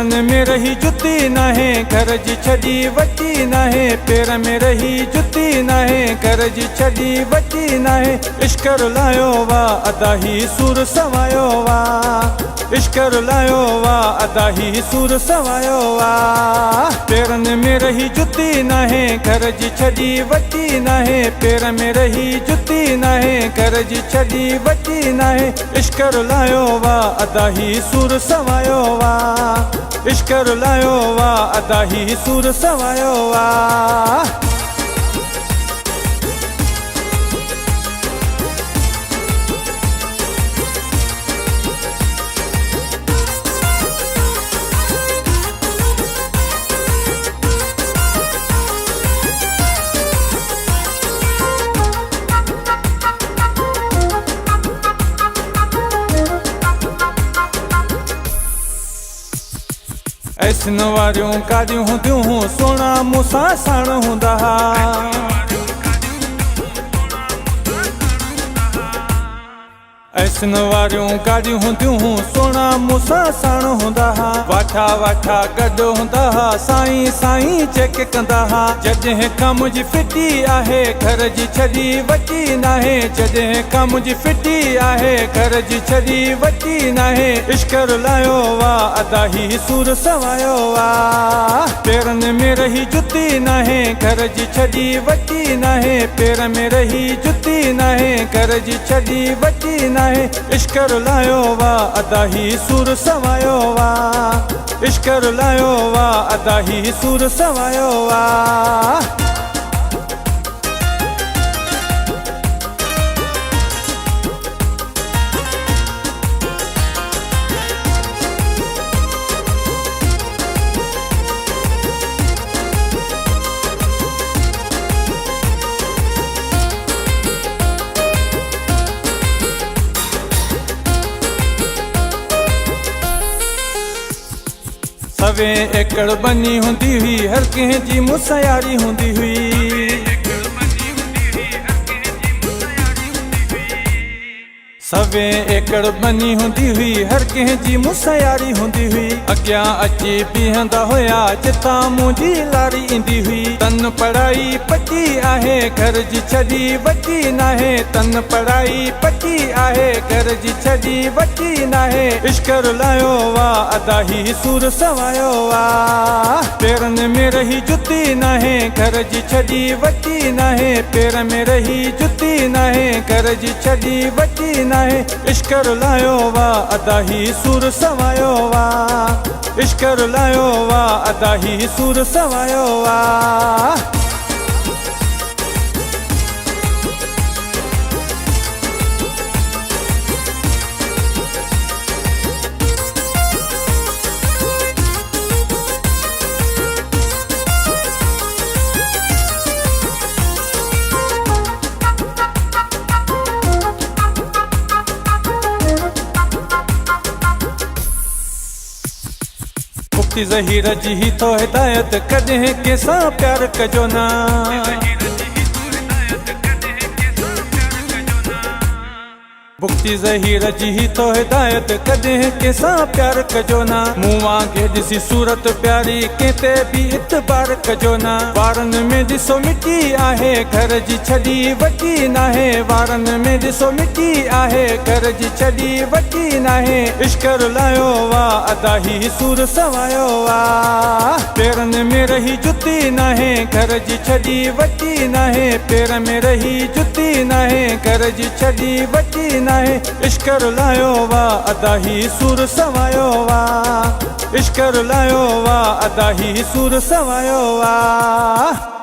पेरनि में रही जुती नाहे घर जी छॾी वठी नाहे पेर में रही जुती नाहे घर जी छॾी वठी नाहे इश्क रुलायो वा अदा ही सुर सवायो वा इश्क रुलायो वा अदा ही सुर सवायो वा पेरनि में रही जुती नाहे घर जी छॾी वठी नाहे पेर में रही जुती नाहे घर जी छॾी वठी नाहे इश्क रुलायो वा अदा ही सुर सवायो वा इश्क रुलायो वा अदा ही सुर सवायो वा ऐसन वारियूं काॾियूं हूंदियूं सोना मूंसां साण हूंदा हा ऐसन वारियूं गाॾियूं हूंदियूं सोना मूंसां साण हूंदा हा वाठा वाठा गॾु हूंदा हा साईं साईं चेक कंदा हा जॾहिं खां मुंहिंजी फिटी आहे घर जी छॾी वठी नाहे जॾहिं खां मुंहिंजी फिटी आहे घर जी छॾी वठी नाहे इश्क रुलायो वा अदा ही सुर सवायो वा पेरनि में रही जुती नाहे घर जी छॾी वठी नाहे पेर में रही जुती नाहे घर जी छॾी वठी नाहे इश्क रुलायो वा अदा ही सुर सवायो वा इश्क रुलायो वा अदा ही सुर सवायो वा सवे एकड़ बनी हुंदी हुई हर कंहिं जी मुसयारी हुंदी हुई सवे एकड़ बनी हुंदी हुई हर कंहिं जी मुसयारी हुंदी हुई अॻियां अची बीहंदा हुया जितां मुंहिंजी लारी ईंदी हुई तन पढ़ाई पटी आहे घर जी छॾी वठी नाहे तन पढ़ाई पटी आहे घर जी छॾी वठी नाहे इश्क रुलायो वा अदा ही सुर सवायो वा पेरनि में रही जुती नाहे घर जी छॾी वठी नाहे पेर में रही जुती नाहे घर जी छॾी वठी नाहे इश्क रुलायो वा अदा ही सुर सवायो वा इश्क रुलायो वा अदा ही सुर सवायो वा मुफ्ती ज़हीर जी ही तो हिदायत कॾहिं कंहिंसां प्यार कजो ना मुफ्ती ज़हीर जी ही तो हिदायत कॾहिं कंहिंसां प्यार कजो ना मूं वांगे ॾिसी सूरत प्यारी कंहिं ते बि इतबार कजो ना वारनि में ॾिसो मिटी आहे घर जी छॾी वठी नाहे वारनि में ॾिसो मिटी आहे घर जी छॾी वठी नाहे इश्क रुलायो वा अदा ही सुर सवायो वा पेरनि में रही जुती नाहे घर जी छॾी वठी नाहे पेर में रही जुती नाहे घर जी छॾी वठी नाहे इश्क रुलायो वा अदा ही सुर सवायो वा इश्क रुलायो वा अदा ही सुर सवायो वा